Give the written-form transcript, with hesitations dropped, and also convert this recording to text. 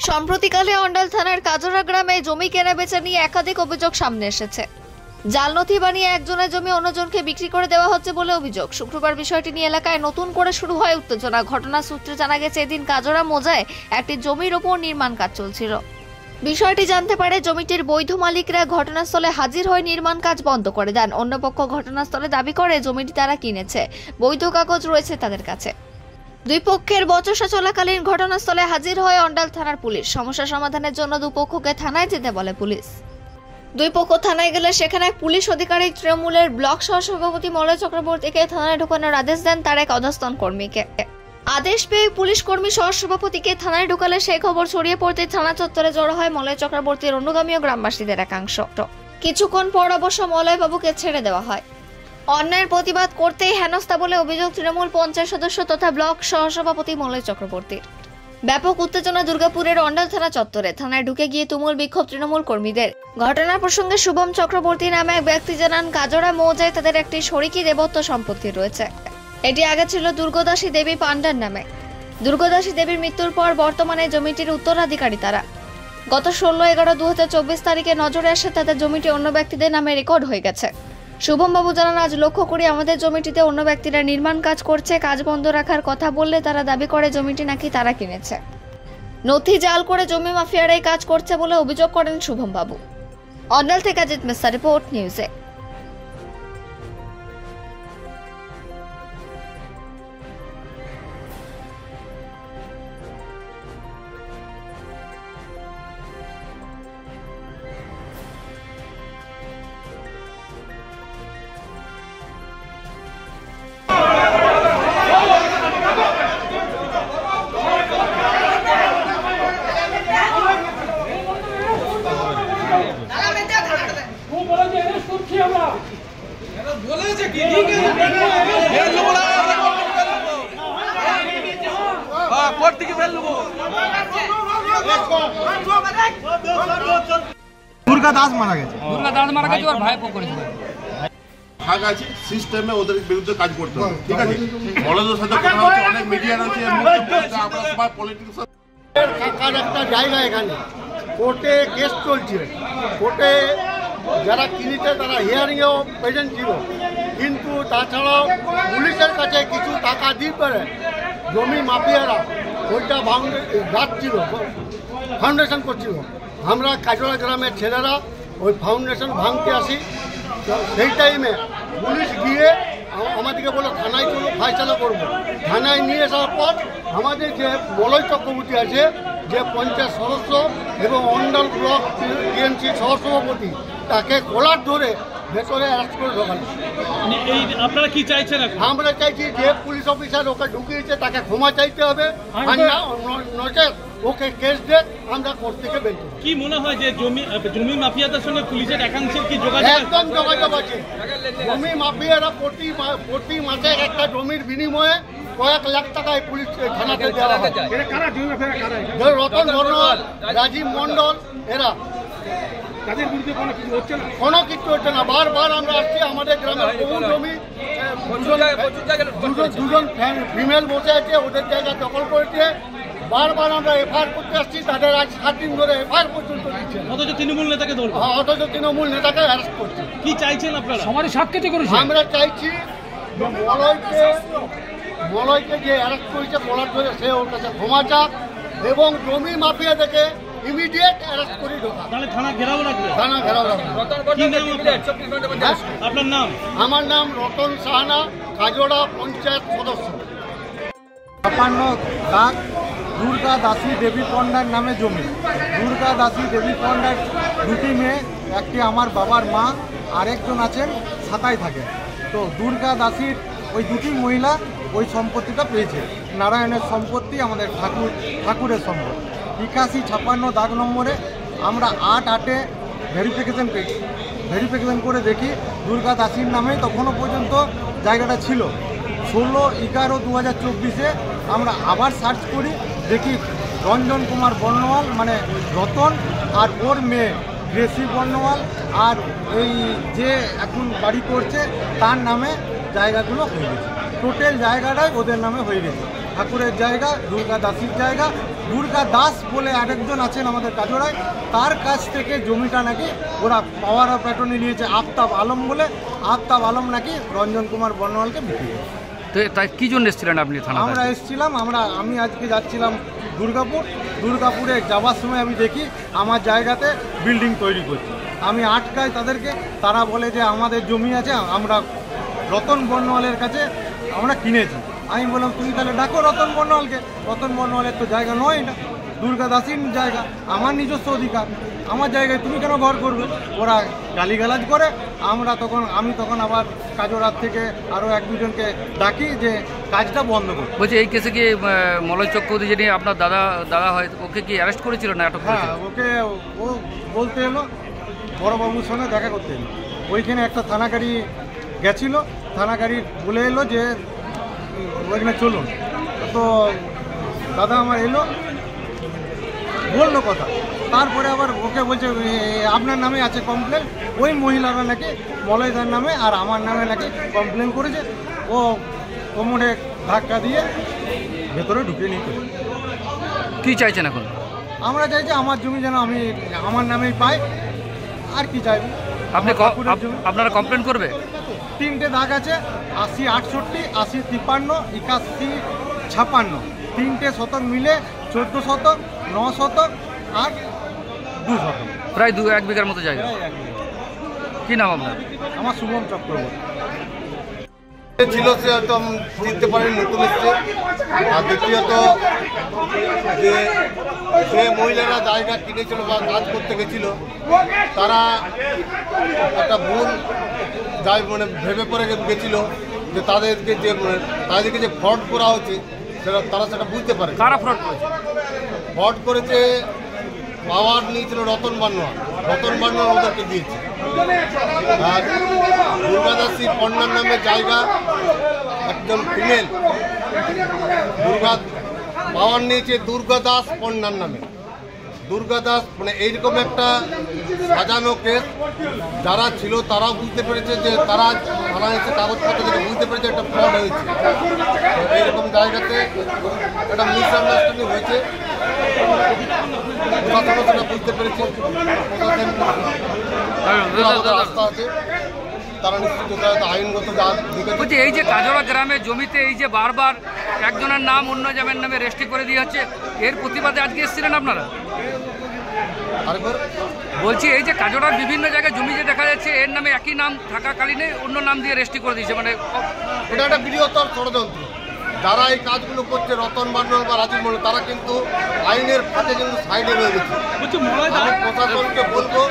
সম্প্রতিকালে অন্ডাল থানার কাজরা গ্রামে জমি কেনাবেচা নিয়ে একাধিক অভিযোগ সামনে এসেছে। জাল নথি বানিয়ে একজনের জমি অন্যজনকে বিক্রি করে দেওয়া হচ্ছে বলে অভিযোগ। শুক্রবার বিষয়টি নিয়ে এলাকায় নতুন করে শুরু হয় উত্তেজনা। ঘটনা সূত্রে জানা গেছে, এদিন কাজরা মোজায় একটি জমির ওপর নির্মাণ কাজ চলছিল। বিষয়টি জানতে পারে জমিটির বৈধ মালিকরা ঘটনাস্থলে হাজির হয়ে নির্মাণ কাজ বন্ধ করে দেন। অন্য পক্ষ ঘটনাস্থলে দাবি করে জমিটি তারা কিনেছে, বৈধ কাগজ রয়েছে তাদের কাছে। দুই পক্ষের বচসা চলাকালীন ঘটনাস্থলে হাজির হয় অন্ডাল থানার পুলিশ। সমস্যা সমাধানের জন্য দুপক্ষকে থানায় যেতে বলে পুলিশ। দুই পক্ষ থানায় গেলে সেখানে এক পুলিশ আধিকারিক তৃণমূলের ব্লক সহসভাপতি মলয় চক্রবর্তীকে থানায় ঢোকানোর আদেশ দেন তার এক অধস্তন কর্মীকে। আদেশ পেয়ে পুলিশ কর্মী সহসভাপতিকে থানায় ঢোকালে সেই খবর ছড়িয়ে পড়তে থানা চত্বরে জড়ো হয় মলয় চক্রবর্তীর অনুগামী ও গ্রামবাসীদের একাংশ। কিছুক্ষণ পর অবশ্য মলয় বাবুকে ছেড়ে দেওয়া হয়। অন্যায়ের প্রতিবাদ করতেই হেনস্থা বলে অভিযোগ তৃণমূল পঞ্চায়েত সদস্য তথা ব্লক সহসভাপতি মলয় চক্রবর্তীর। ব্যাপক উত্তেজনা দুর্গাপুরের অন্ডাল থানা চত্বরে। থানায় ঢুকে গিয়ে তুমুল বিক্ষোভ তৃণমূল কর্মীদের। ঘটনার প্রসঙ্গে শুভম চক্রবর্তী নামে এক ব্যক্তি জানান, কাজরা মৌজায় তাদের একটি শরিকি দেবত্ব সম্পত্তি রয়েছে। এটি আগে ছিল দুর্গাদাসী দেবী পান্ডার নামে। দুর্গাদাসী দেবীর মৃত্যুর পর বর্তমানে জমিটির উত্তরাধিকারী তারা। গত 16/11/2024 তারিখে নজরে আসে তাদের জমিটি অন্য ব্যক্তিদের নামে রেকর্ড হয়ে গেছে। শুভম বাবু জানান, আজ লক্ষ্য করি আমাদের জমিটিতে অন্য ব্যক্তিরা নির্মাণ কাজ করছে। কাজ বন্ধ রাখার কথা বললে তারা দাবি করে জমিটি নাকি তারা কিনেছে। নথি জাল করে জমি মাফিয়ারাই কাজ করছে বলে অভিযোগ করেন শুভম বাবু। অন্ডাল থেকে অজিত মিশ্রা, রিপোর্ট নিউজে। দুর্গা দাস মারা গেছে আর ভাইপো করেছে। ভাগ আছে সিস্টেমে, ওদের বিরুদ্ধে কাজ করতে হবে, ঠিক আছে? বড়দের সাথে কথা হচ্ছে, অনেক মিডিয়া আছে, আমরা সবাই পলিটিক্স। কাকার একটা জায়গা এখানে কোর্টে কেস চলছে। কোর্টে যারা কিনেছে তারা হিয়ারিংয়েও প্রেজেন্ট ছিল, কিন্তু তাছাড়াও পুলিশের কাছে কিছু টাকা দিয়ে পারে জমি মাফিয়ারা ওইটা যাচ্ছিল, ফাউন্ডেশন করছিল। আমরা কাজরা গ্রামের ছেলেরা ওই ফাউন্ডেশন ভাঙতে আসি। সেই টাইমে পুলিশ গিয়ে আমাদেরকে বলে থানায় চলো, ফাইসলা করবো। থানায় নিয়ে আসার পর আমাদের যে মলয় চক্রবর্তী আছে, যে পঞ্চায়েত সদস্য এবং অন্ডাল ব্লক টিএমসি সহসভাপতি, তাকে কলার ধরে ভেতরে অ্যারেস্ট করে ঢোকানো। আপনারা কি চাইছেন? আমরা চাইছি যে পুলিশ অফিসার ওকে ঢুকিয়েছে তাকে ক্ষমা চাইতে হবে, আর নচেত ওকে কেস দিয়ে আমরা কোর্ট থেকে বের করব। কি মনে হয় যে জমি মাফিয়াদের সঙ্গে পুলিশের একাংশের কি যোগাযোগ? একদম যোগাযোগ আছে। জমি মাফিয়ারা প্রতি মাসে একটা জমির বিনিময়ে কয়েক লাখ টাকায় পুলিশ থানাতে দেওয়া হয়। রতন বর্ণওয়াল, রাজীব মন্ডল, এরা তাদের বিরুদ্ধে কোনো কিছু হচ্ছে না। বারবার আমরা আসছি, আমাদের গ্রামের বহু জমি দুজন ফিমেল বসে আছে, ওদের জায়গা দখল করেছে। বারবার আমরা এফআইআর করতে আসছি, তাদের আজ 7 দিন ধরে এফআইআর পর্যন্ত দিচ্ছে। অথচ তৃণমূল নেতাকে ধরবে, অথচ তৃণমূল নেতাকে অ্যারেস্ট করছে। কি চাইছেন আপনারা? সমাজে সাক্ষাৎ করেছে। আমরা চাইছি মলয়কে যে অ্যারেস্ট করেছে বলার ধরে সে ওর কাছে ক্ষমা চাক এবং জমি মাফিয়া থেকে ইমিডিয়েট অ্যারেস্ট করে ঢোকা। তাহলে থানা ঘেরাও রাখবে? থানা ঘেরাও রাখবে। আপনার নাম? আমার নাম রতন সাহানা, কাজরা পঞ্চায়েত সদস্য। 56 দাগ দুর্গা দাসী দেবী পণ্ডার নামে জমি। দুর্গা দাসী দেবী পণ্ডার দুটি মেয়ে, একটি আমার বাবার মা, আরেকজন আছেন ছাতায় থাকে। তো দুর্গা দাসীর ওই দুটি মহিলা ওই সম্পত্তিটা পেয়েছে। নারায়ণের সম্পত্তি, আমাদের ঠাকুরের সম্পত্তি। 8156 দাগ নম্বরে আমরা 8/8 ভেরিফিকেশন করে দেখি দুর্গা দাসীর নামে তখনও পর্যন্ত জায়গাটা ছিল। 16/11/2024 আমরা আবার সার্চ করি, দেখি রঞ্জন কুমার বর্ণওয়াল মানে রতন আর ওর মেয়ে গ্রেসি বর্ণওয়াল আর এই যে এখন বাড়ি করছে তার নামে জায়গাগুলো হয়ে গেছে। টোটাল জায়গাটাই ওদের নামে হয়ে গেছে। ঠাকুরের জায়গা, দুর্গা দাসীর জায়গা। দুর্গা দাস বলে আরেকজন আছেন আমাদের কাজড়ায়, তার কাছ থেকে জমিটা নাকি ওরা পাওয়ার অফ অ্যাটর্নি নিয়েছে আফতাব আলম বলে। আফতাব আলম নাকি রঞ্জন কুমার বর্ণওয়ালকে বিক্রি করেছে। তো তাই কী জন্য এসেছিলেন আপনি থানা? আমরা এসেছিলাম, আমি আজকে যাচ্ছিলাম দুর্গাপুরে যাওয়ার সময় আমি দেখি আমার জায়গাতে বিল্ডিং তৈরি করছে। আমি আটকাই তাদেরকে, তারা বলে যে আমাদের জমি আছে, আমরা রতন বর্ণওয়ালের কাছে আমরা কিনেছি। আমি বললাম তুমি তাহলে ডাকো রতন বর্ণওয়ালকে। রতন বর্ণওয়ালের তো জায়গা নয়, এটা দুর্গা দাসীর জায়গা, আমার নিজস্ব অধিকার, আমার জায়গায় তুমি কেন ঘর করবে? ওরা গালিগালাজ করে। আমি তখন আবার কাজরাত থেকে আরও এক দুজনকে ডাকি যে কাজটা বন্ধ করো। বলছি এই কেসে কি মলয় চক্রবর্তী যিনি আপনার দাদা হয়, ওকে কি অ্যারেস্ট করেছিল না আটক করেছিল? হ্যাঁ, ওকে ও বলতে এলো, বড়বাবুর সঙ্গে দেখা করতে এলো। ওইখানে একটা থানা গাড়ি গেছিল, থানা গাড়ি বলে এলো যে ওইখানে চলুন। তো দাদা আমার এলো, বললো কথা, তারপরে আবার ওকে বলছে আপনার নামে আছে কমপ্লেন। ওই মহিলারা নাকি মলয়দার নামে আর আমার নামে নাকি কমপ্লেন করেছে। ও কোমরে ধাক্কা দিয়ে ভেতরে ঢুকে নিতে। কী চাইছেন এখন? আমরা চাইছি আমার জমি যেন আমি আমার নামেই পাই, আর কি চাইব। আপনারা কমপ্লেন করবে? 3টে দাগ আছে, 80, 68, 80, 53, 81, 56। 3টে শতক মিলে 14 শতক, 9 শতক আর 2 শতক, প্রায় 1 বিঘার মতো জায়গা। কি নাম আপনার? আমার শুভম চক্রবর্তী। ছিল সে হয়তো আমি চিনতে পারিনি, নতুন এসছে। আর দ্বিতীয়ত যে মহিলারা জায়গা কিনেছিল বা কাজ করতে গেছিল, তারা একটা ভুল ভেবে পড়ে গেছিল যে তাদেরকে যে ফ্রড করা হচ্ছে তারা সেটা বুঝতে পারে। কারা ফ্রড করেছে? ফ্রড করেছে, পাওয়ার নিয়েছিল রতন বান্নোয়া ওদেরকে দিয়েছে। আর দুর্গাদাসী পণ্যার নামে জায়গা একজন ফিমেল দুর্গা পাওয়ার নিয়েছে দুর্গা দাস পণ্যার নামে। দুর্গা দাস এইরকম একটা সাজানো কেস, যারা ছিল তারাও বুঝতে পেরেছে যে তারা থানা এসে কাগজপত্র থেকে বুঝতে পেরেছে একটা ফ্রড হয়েছে। এইরকম জায়গাতে একটা মিসআন্ডারস্ট্যান্ডিং হয়েছে, প্রশাসনও সেটা বুঝতে পেরেছে। রাস্তা আছে, তারা নিশ্চিত আইনগত বলছি এই যে কাজরা গ্রামে জমিতে এই যে বারবার একজনের নাম অন্য জনের নামে রেজিস্ট্রি করে দিয়ে হচ্ছে, এর প্রতিবাদে আজকে এসেছিলেন আপনারা? বলছি এই যে কাজরার বিভিন্ন জায়গায় জমি যে দেখা যাচ্ছে এর নামে একই নাম থাকাকালীনে অন্য নাম দিয়ে রেজিস্ট্রি করে দিয়েছে, এটা একটা বৃহত্তর ষড়যন্ত্র। যারা এই কাজগুলো করছে, রতন বান্নোয়াল বা রাজীব মন্ডল, তারা কিন্তু আইনের ফাঁকে কিন্তু সাইডে রয়ে গেছে। আমি প্রশাসনকে বলবো